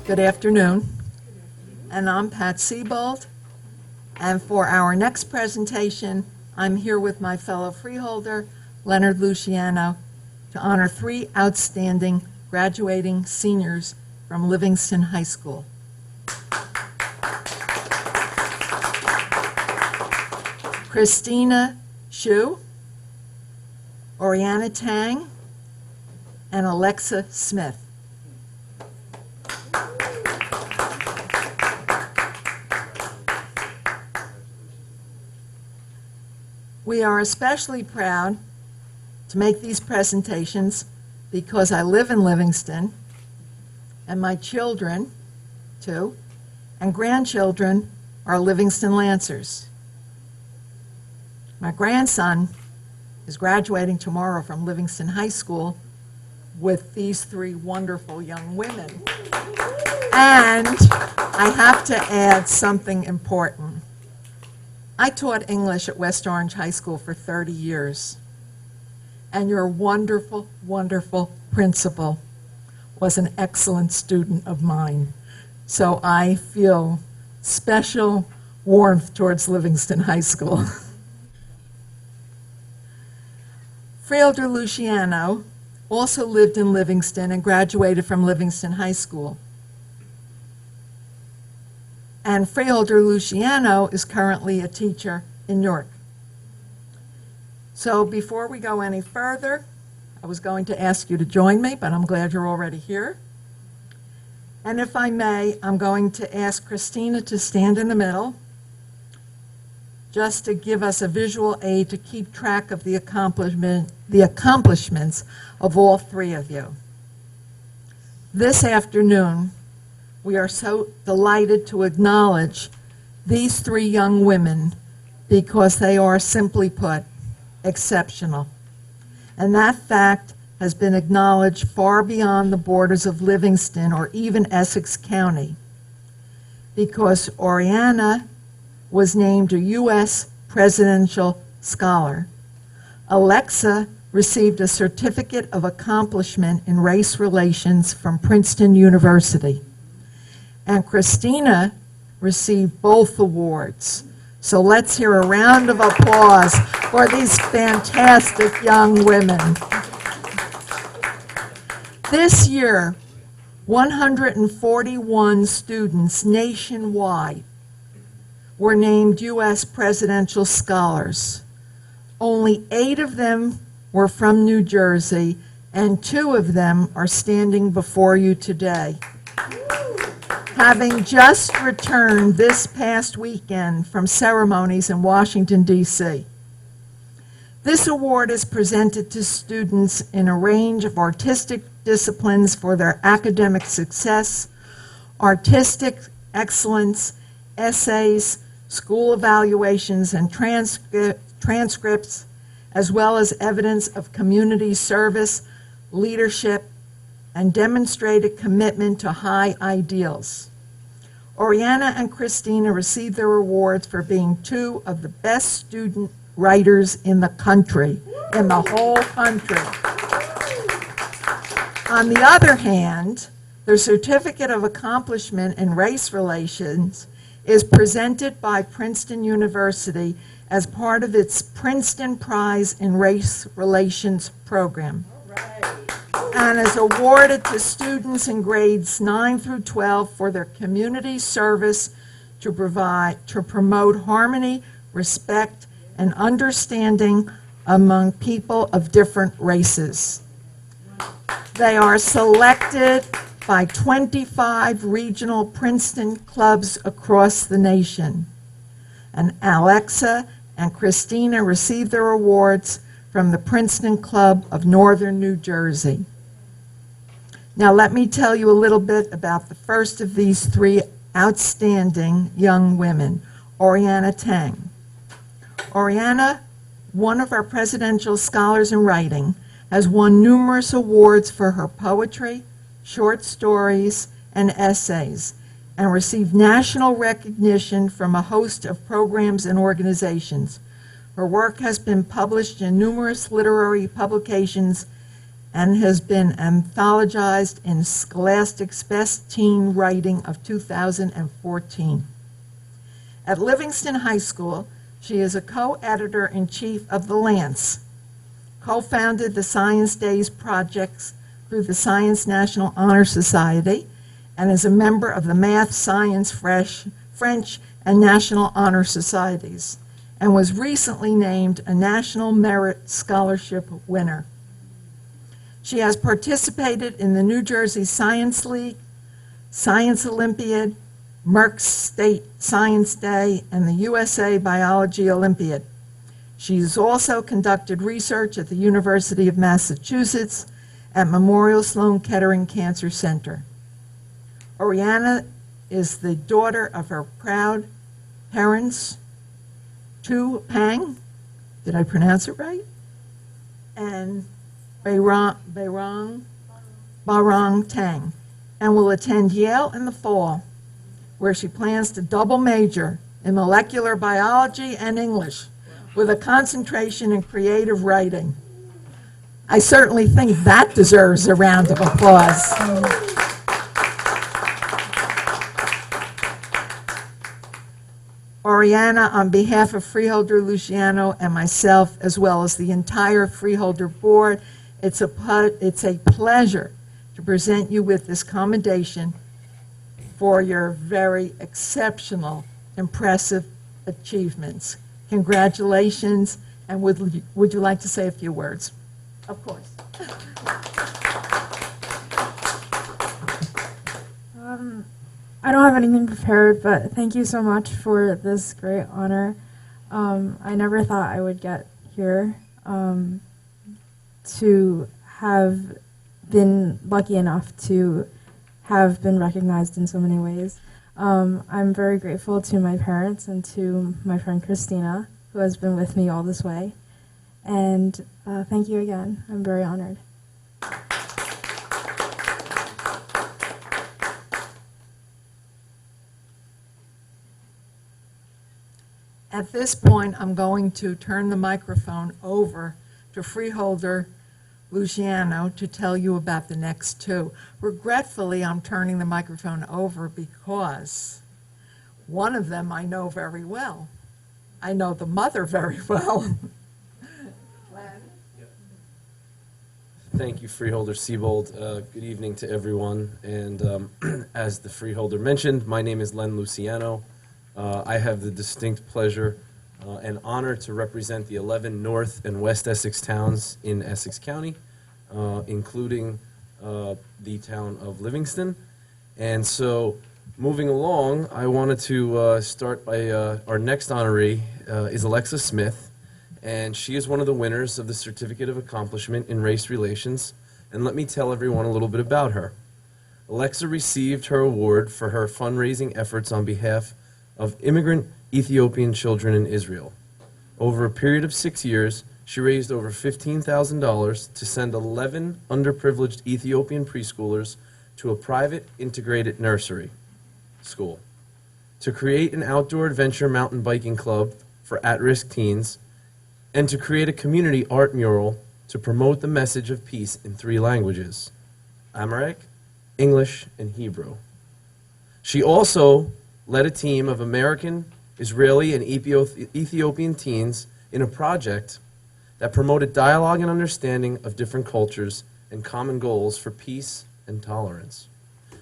Good afternoon, and I'm Pat Siebold, and for our next presentation, I'm here with my fellow freeholder, Leonard Luciano, to honor 3 outstanding graduating seniors from Livingston High School. Christina Shu, Oriana Tang, and Alexa Smith. We are especially proud to make these presentations because I live in Livingston, and my children, too, and grandchildren are Livingston Lancers. My grandson is graduating tomorrow from Livingston High School with these 3 wonderful young women. And I have to add something important. I taught English at West Orange High School for 30 years, and your wonderful, wonderful principal was an excellent student of mine. So I feel special warmth towards Livingston High School. Freeholder Luciano also lived in Livingston and graduated from Livingston High School. And Freeholder Luciano is currently a teacher in Newark. So before we go any further, I was going to ask you to join me, but I'm glad you're already here. And if I may, I'm going to ask Christina to stand in the middle, just to give us a visual aid to keep track of the accomplishments of all 3 of you. This afternoon, we are so delighted to acknowledge these 3 young women because they are, simply put, exceptional. And that fact has been acknowledged far beyond the borders of Livingston or even Essex County, because Oriana was named a U.S. Presidential Scholar. Alexa received a Certificate of Accomplishment in Race Relations from Princeton University. And Christina received both awards. So let's hear a round of applause for these fantastic young women. This year, 141 students nationwide were named U.S. Presidential Scholars. Only 8 of them were from New Jersey, and 2 of them are standing before you today, having just returned this past weekend from ceremonies in Washington, D.C. This award is presented to students in a range of artistic disciplines for their academic success, artistic excellence, essays, school evaluations, and transcripts, as well as evidence of community service, leadership, and demonstrated commitment to high ideals. Oriana and Christina received their awards for being 2 of the best student writers in the country, in the whole country. On the other hand, their Certificate of Accomplishment in Race Relations is presented by Princeton University as part of its Princeton Prize in Race Relations program, and is awarded to students in grades 9 through 12 for their community service to promote harmony, respect, and understanding among people of different races. They are selected by 25 regional Princeton clubs across the nation. And Alexa and Christina received their awards from the Princeton Club of Northern New Jersey. Now let me tell you a little bit about the first of these 3 outstanding young women, Oriana Tang. Oriana, one of our Presidential Scholars in Writing, has won numerous awards for her poetry, short stories, and essays, and received national recognition from a host of programs and organizations. Her work has been published in numerous literary publications and has been anthologized in Scholastic's Best Teen Writing of 2014. At Livingston High School, she is a co-editor-in-chief of The Lance, co-founded the Science Days projects through the Science National Honor Society, and is a member of the Math, Science, French, and National Honor Societies, and was recently named a National Merit Scholarship winner. She has participated in the New Jersey Science League, Science Olympiad, Merck State Science Day, and the USA Biology Olympiad. She's also conducted research at the University of Massachusetts at Memorial Sloan Kettering Cancer Center. Oriana is the daughter of her proud parents, Tang, did I pronounce it right? And Barong Tang, and will attend Yale in the fall, where she plans to double major in molecular biology and English with a concentration in creative writing. I certainly think that deserves a round of applause. Oriana, on behalf of Freeholder Luciano and myself, as well as the entire Freeholder board, it's a pleasure to present you with this commendation for your very exceptional, impressive achievements. Congratulations, and would you like to say a few words? Of course. I don't have anything prepared, but thank you so much for this great honor. I never thought I would get here to have been lucky enough to have been recognized in so many ways. I'm very grateful to my parents and to my friend Christina, who has been with me all this way. And thank you again. I'm very honored. At this point, I'm going to turn the microphone over to Freeholder Luciano to tell you about the next two. Regretfully, I'm turning the microphone over because one of them I know very well. I know the mother very well. Thank you, Freeholder Siebold. Good evening to everyone. And as the Freeholder mentioned, my name is Len Luciano. I have the distinct pleasure and honor to represent the 11 North and West Essex towns in Essex County, including the town of Livingston. And so, moving along, I wanted to start by our next honoree is Alexa Smith, and she is one of the winners of the Certificate of Accomplishment in Race Relations. And let me tell everyone a little bit about her. Alexa received her award for her fundraising efforts on behalf of immigrant Ethiopian children in Israel. Over a period of 6 years, she raised over $15,000 to send 11 underprivileged Ethiopian preschoolers to a private integrated nursery school, to create an outdoor adventure mountain biking club for at-risk teens, and to create a community art mural to promote the message of peace in 3 languages, Amharic, English, and Hebrew. She also led a team of American, Israeli, and Ethiopian teens in a project that promoted dialogue and understanding of different cultures and common goals for peace and tolerance,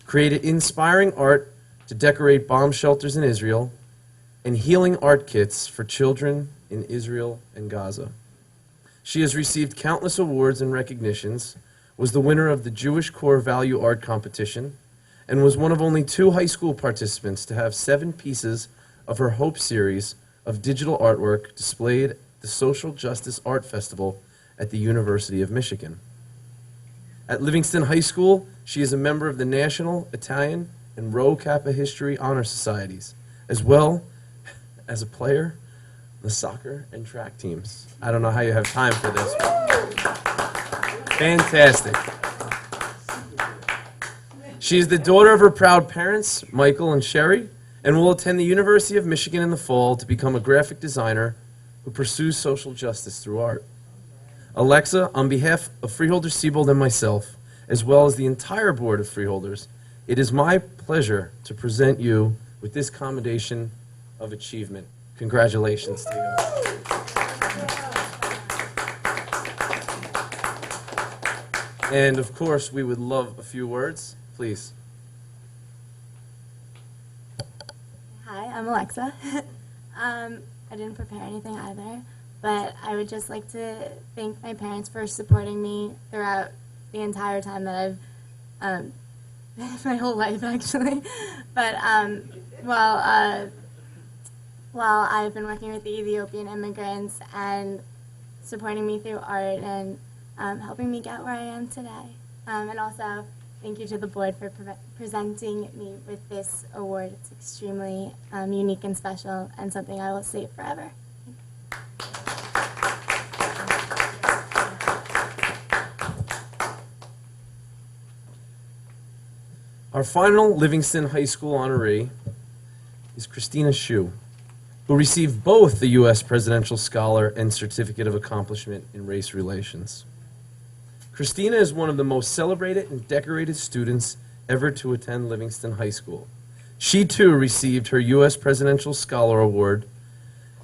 created inspiring art to decorate bomb shelters in Israel, and healing art kits for children in Israel and Gaza. She has received countless awards and recognitions, was the winner of the Jewish Core Value Art Competition, and was one of only 2 high school participants to have 7 pieces of her Hope series of digital artwork displayed at the Social Justice Art Festival at the University of Michigan. At Livingston High School, she is a member of the National, Italian, and Rho Kappa History Honor Societies, as well as a player in the soccer and track teams. I don't know how you have time for this. Fantastic. She is the daughter of her proud parents, Michael and Sherry, and will attend the University of Michigan in the fall to become a graphic designer who pursues social justice through art. Alexa, on behalf of Freeholders Siebold and myself, as well as the entire board of Freeholders, it is my pleasure to present you with this commendation of achievement. Congratulations to you. And of course, we would love a few words, please. Hi, I'm Alexa. I didn't prepare anything either, but I would just like to thank my parents for supporting me throughout the entire time that I've, my whole life actually. But while I've been working with the Ethiopian immigrants and supporting me through art and helping me get where I am today. And also, thank you to the board for presenting me with this award. It's extremely unique and special and something I will save forever. Our final Livingston High School honoree is Christina Shu, who received both the U.S. Presidential Scholar and Certificate of Accomplishment in Race Relations. Christina is one of the most celebrated and decorated students ever to attend Livingston High School. She, too, received her U.S. Presidential Scholar Award,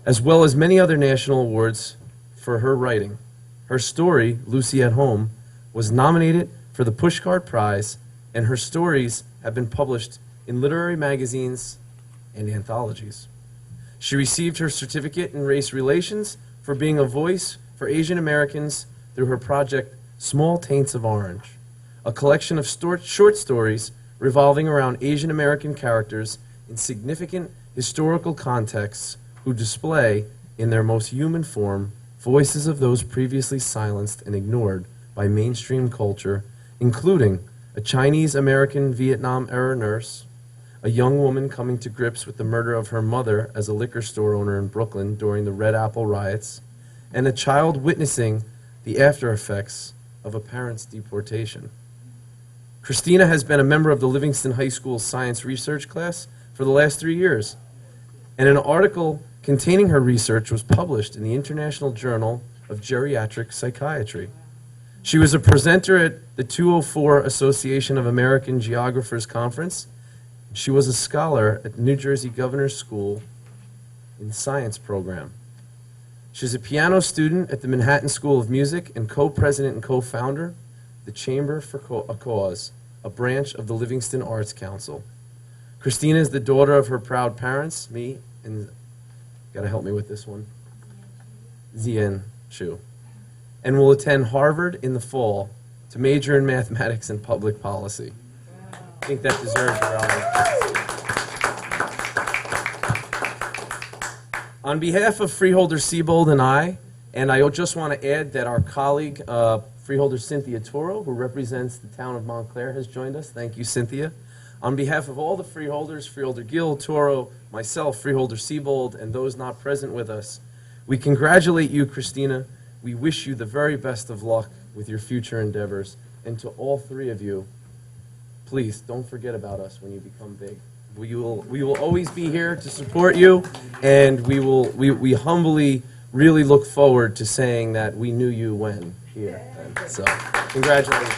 as well as many other national awards for her writing. Her story, Lucy at Home, was nominated for the Pushcart Prize, and her stories have been published in literary magazines and anthologies. She received her certificate in race relations for being a voice for Asian Americans through her project Small Taints of Orange, a collection of short stories revolving around Asian American characters in significant historical contexts who display, in their most human form, voices of those previously silenced and ignored by mainstream culture, including a Chinese American Vietnam-era nurse, a young woman coming to grips with the murder of her mother as a liquor store owner in Brooklyn during the Red Apple riots, and a child witnessing the after effects of a parent's deportation. Christina has been a member of the Livingston High School science research class for the last 3 years, and an article containing her research was published in the International Journal of Geriatric Psychiatry. She was a presenter at the 204 Association of American Geographers Conference. She was a scholar at the New Jersey Governor's School in the science program. She's a piano student at the Manhattan School of Music and co-president and co-founder of the Chamber for a Cause, a branch of the Livingston Arts Council. Christina is the daughter of her proud parents, me, and you gotta help me with this one, Zien Shu, and will attend Harvard in the fall to major in mathematics and public policy. I think that deserves your honor. On behalf of Freeholder Siebold and I just want to add that our colleague, Freeholder Cynthia Toro, who represents the town of Montclair, has joined us. Thank you, Cynthia. On behalf of all the Freeholders, Freeholder Gill, Toro, myself, Freeholder Siebold, and those not present with us, we congratulate you, Christina. We wish you the very best of luck with your future endeavors. And to all three of you, please don't forget about us when you become big. We will always be here to support you, and we humbly really look forward to saying that we knew you when here. And so, congratulations.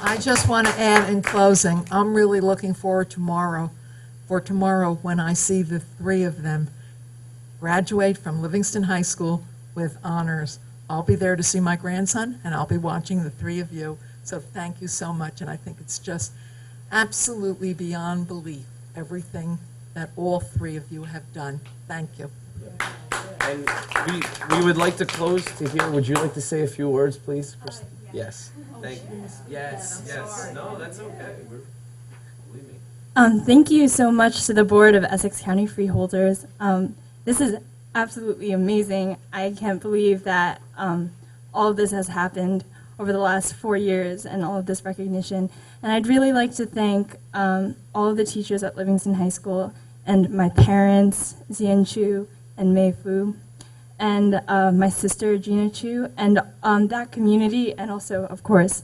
I just want to add in closing, I'm really looking forward tomorrow when I see the three of them graduate from Livingston High School with honors. I'll be there to see my grandson, and I'll be watching the three of you. So thank you so much, and I think it's just absolutely beyond belief, everything that all three of you have done. Thank you. And we would like to close to hear, would you like to say a few words, please? Yes. Thank you. Yes, yes. No, that's okay. Believe me. Thank you so much to the board of Essex County Freeholders. This is absolutely amazing. I can't believe that all of this has happened over the last 4 years and all of this recognition. And I'd really like to thank all of the teachers at Livingston High School and my parents, Zien Chu and Mei Fu, and my sister, Gina Chu, and that community, and also, of course,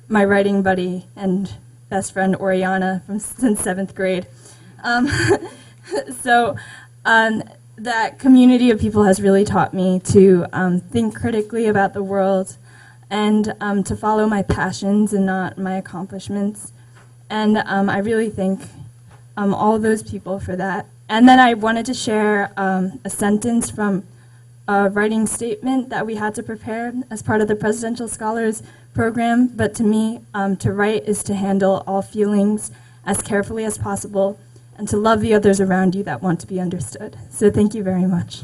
my writing buddy and best friend, Oriana, since 7th grade. that community of people has really taught me to think critically about the world and to follow my passions and not my accomplishments. And I really thank all those people for that. And then I wanted to share a sentence from a writing statement that we had to prepare as part of the Presidential Scholars Program. But to me, to write is to handle all feelings as carefully as possible and to love the others around you that want to be understood. So thank you very much.